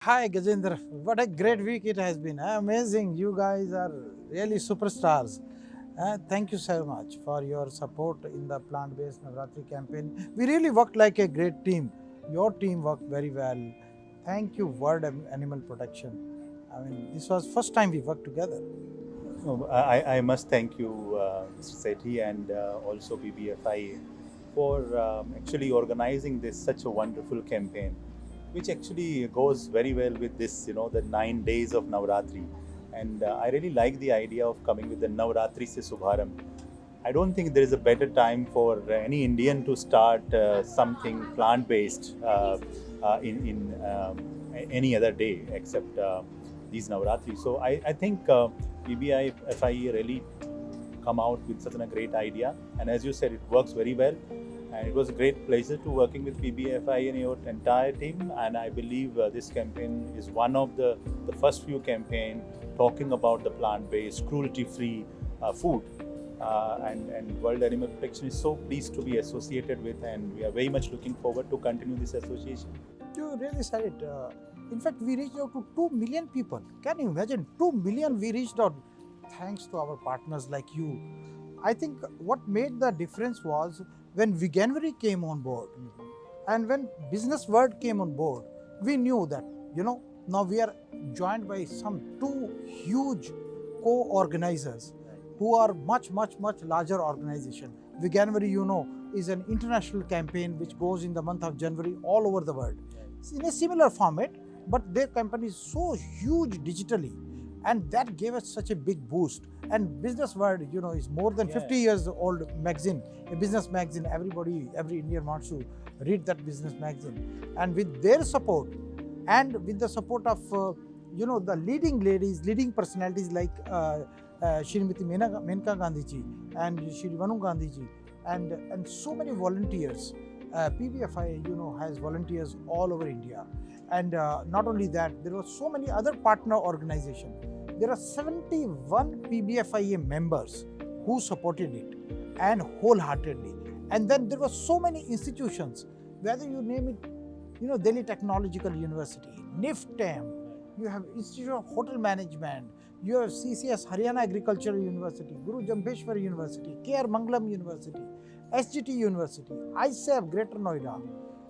Hi Gajendra, what a great week it has been. Amazing, you guys are really superstars. Thank you so much for your support in the plant-based Navratri campaign. We really worked like a great team. Your team worked very well. Thank you, World Animal Protection. I mean, this was first time we worked together. I must thank you, Mr. Sethi, and also BBFI for actually organizing this such a wonderful campaign, which actually goes very well with this, the 9 days of Navratri. And I really like the idea of coming with the Navratri-Se-Shubharambh. I don't think there is a better time for any Indian to start something plant-based in any other day except these Navratri. So I think PBI really come out with such a great idea, and as you said, it works very well. And it was a great pleasure to working with PBFI and your entire team. And I believe this campaign is one of the first few campaign talking about the plant-based, cruelty-free food. And World Animal Protection is so pleased to be associated with, and we are very much looking forward to continue this association. You really said it. In fact, we reached out to 2 million people. Can you imagine? 2 million we reached out thanks to our partners like you. I think what made the difference was when Veganuary came on board and when Business World came on board, we knew that, now we are joined by some two huge co-organizers who are much, much, much larger organization. Veganuary, is an international campaign which goes in the month of January all over the world. It's in a similar format, but their company is so huge digitally, and that gave us such a big boost. And Business World, is more than 50 years old magazine, a business magazine. Every Indian wants to read that business magazine. And with their support, and with the support of the leading ladies, leading personalities like Shrimati Menka Gandhi ji and Shri Vanu Gandhi ji, and so many volunteers. PBFI, has volunteers all over India. And not only that, there were so many other partner organizations. There are 71 PBFIA members who supported it and wholeheartedly. And then there were so many institutions, whether you name it, Delhi Technological University, NIFTEM, you have Institute of Hotel Management, you have CCS Haryana Agricultural University, Guru Jambheshwar University, KR Mangalam University, SGT University, ISAF Greater Noida.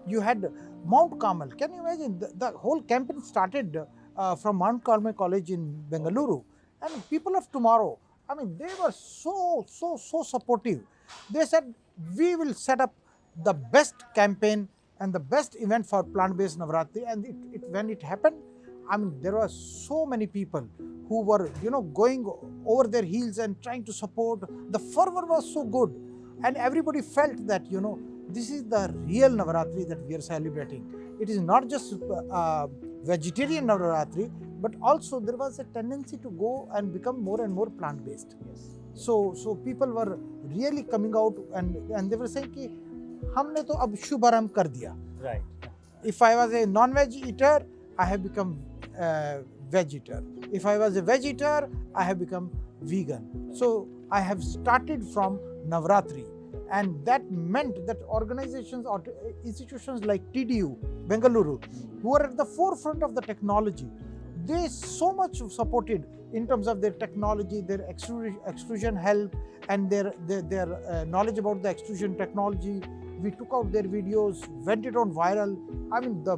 You had Mount Carmel. Can you imagine? The whole campaign started from Mount Carmel College in Bengaluru. And people of tomorrow, I mean, they were so supportive. They said, we will set up the best campaign and the best event for plant-based Navratri. And when it happened, I mean, there were so many people who were, going over their heels and trying to support. The fervor was so good. And everybody felt that, this is the real Navratri that we are celebrating. It is not just vegetarian Navratri, but also there was a tendency to go and become more and more plant-based. Yes. So people were really coming out and they were saying कि हमने तो अब शुभारंभ कर दिया. Right. If I was a non-veg eater, I have become a veg eater. If I was a veg eater, I have become vegan. So I have started from Navratri. And that meant that organizations or institutions like TDU, Bengaluru, who are at the forefront of the technology, they so much supported in terms of their technology, their extrusion help, and their knowledge about the extrusion technology. We took out their videos, went it on viral. I mean, the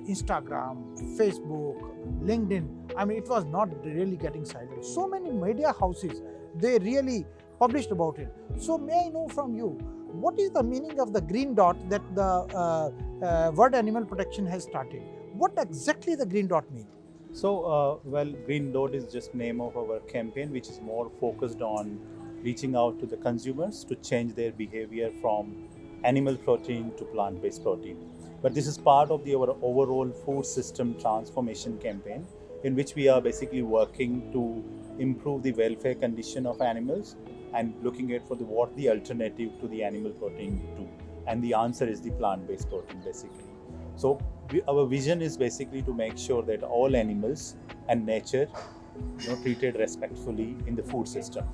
Instagram, Facebook, LinkedIn, I mean, it was not really getting silent. So many media houses, they really published about it. So may I know from you, what is the meaning of the green dot that the World Animal Protection has started? What exactly the green dot mean? So, Green Dot is just name of our campaign, which is more focused on reaching out to the consumers to change their behavior from animal protein to plant-based protein. But this is part of our overall food system transformation campaign, in which we are basically working to improve the welfare condition of animals and looking at what the alternative to the animal protein do. And the answer is the plant-based protein, basically. So our vision is basically to make sure that all animals and nature, treated respectfully in the food system,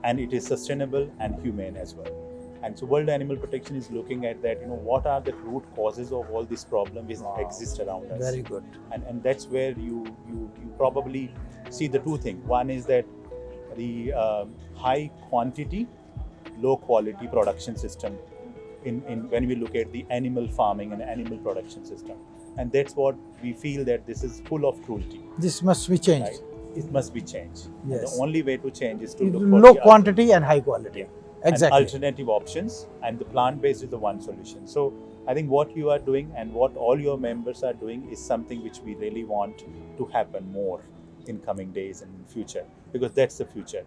and it is sustainable and humane as well. And so World Animal Protection is looking at that, what are the root causes of all this problem which exist around us. Very good. And that's where you probably see the two things. One is that the high quantity, low quality production system in when we look at the animal farming and animal production system. And that's what we feel, that this is full of cruelty. This must be changed. Right? It must be changed. Yes. And the only way to change is to look for Low the quantity and high quality. Yeah. Exactly. and alternative options, and the plant-based is the one solution. So I think what you are doing and what all your members are doing is something which we really want to happen more in coming days and in future, because that's the future.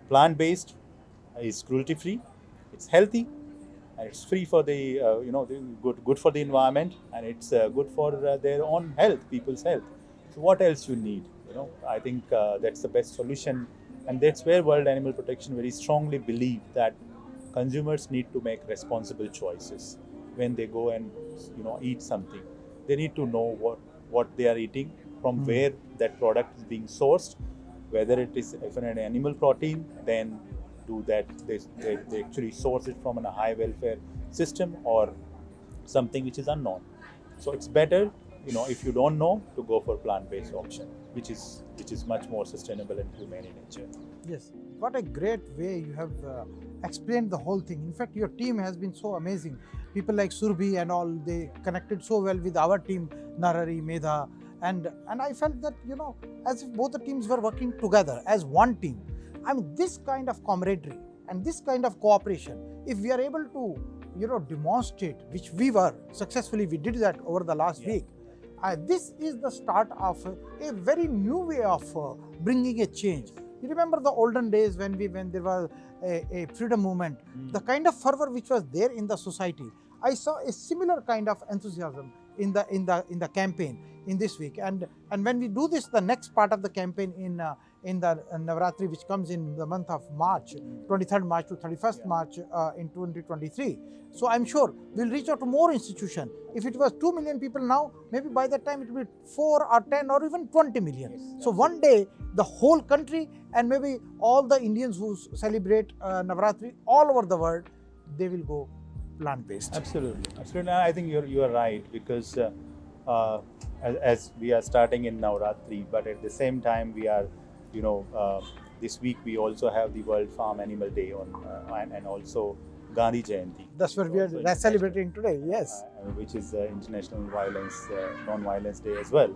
Plant-based is cruelty-free, it's healthy, and it's free for the good for the environment, and it's good for their own health, people's health. So what else you need? I think that's the best solution. And that's where World Animal Protection very strongly believe that consumers need to make responsible choices when they go and eat something. They need to know what they are eating, from where that product is being sourced, whether it is if an animal protein, then do that they actually source it from a high welfare system or something which is unknown. So it's better, if you don't know, to go for plant-based option, which is much more sustainable and humane in nature. Yes, what a great way you have explained the whole thing. In fact, your team has been so amazing. People like Surbhi and all, they connected so well with our team, Narari, Medha, and I felt that, as if both the teams were working together as one team. I mean, this kind of camaraderie and this kind of cooperation, if we are able to, demonstrate, which we were successfully, we did that over the last week. This is the start of a very new way of bringing a change. You remember the olden days when there was a freedom movement, the kind of fervor which was there in the society. I saw a similar kind of enthusiasm in the campaign in this week. And when we do this, the next part of the campaign in the Navratri, which comes in the month of March, 23rd March to 31st March in 2023. So I'm sure we'll reach out to more institutions. If it was 2 million people now, maybe by that time it will be 4 or 10 or even 20 million. Yes, so one day, the whole country and maybe all the Indians who celebrate Navratri all over the world, they will go plant-based. Absolutely. I think you are right, because as we are starting in Navratri, but at the same time we are, this week we also have the World Farm Animal Day and also Gandhi Jayanti. That's what we are celebrating today. Yes, which is International Non-Violence Day as well.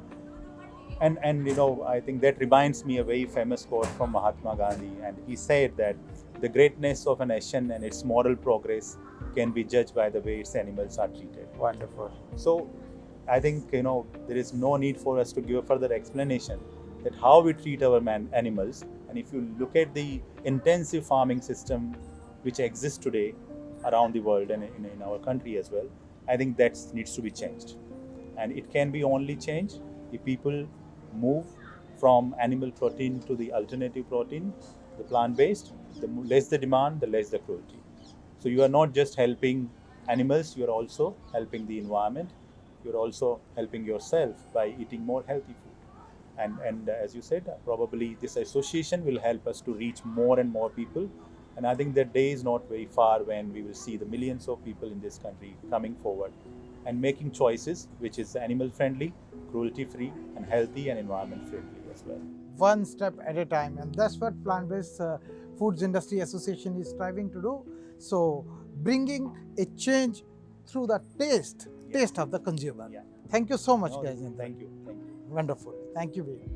And I think that reminds me a very famous quote from Mahatma Gandhi, and he said that the greatness of a nation and its moral progress can be judged by the way its animals are treated. Wonderful. So I think there is no need for us to give a further explanation that how we treat our animals. And if you look at the intensive farming system which exists today around the world and in our country as well, I think that needs to be changed. And it can be only changed if people move from animal protein to the alternative protein, the plant-based. The less the demand, the less the cruelty. So you are not just helping animals, you are also helping the environment. You're also helping yourself by eating more healthy food. And as you said, probably this association will help us to reach more and more people. And I think that day is not very far when we will see the millions of people in this country coming forward and making choices which is animal friendly, cruelty free, and healthy and environment friendly as well. One step at a time, and that's what Plant-Based Foods Industry Association is striving to do. So bringing a change through the taste of the consumer. Yeah. Thank you so much, No, guys. thank you. Wonderful. Thank you, Vivek.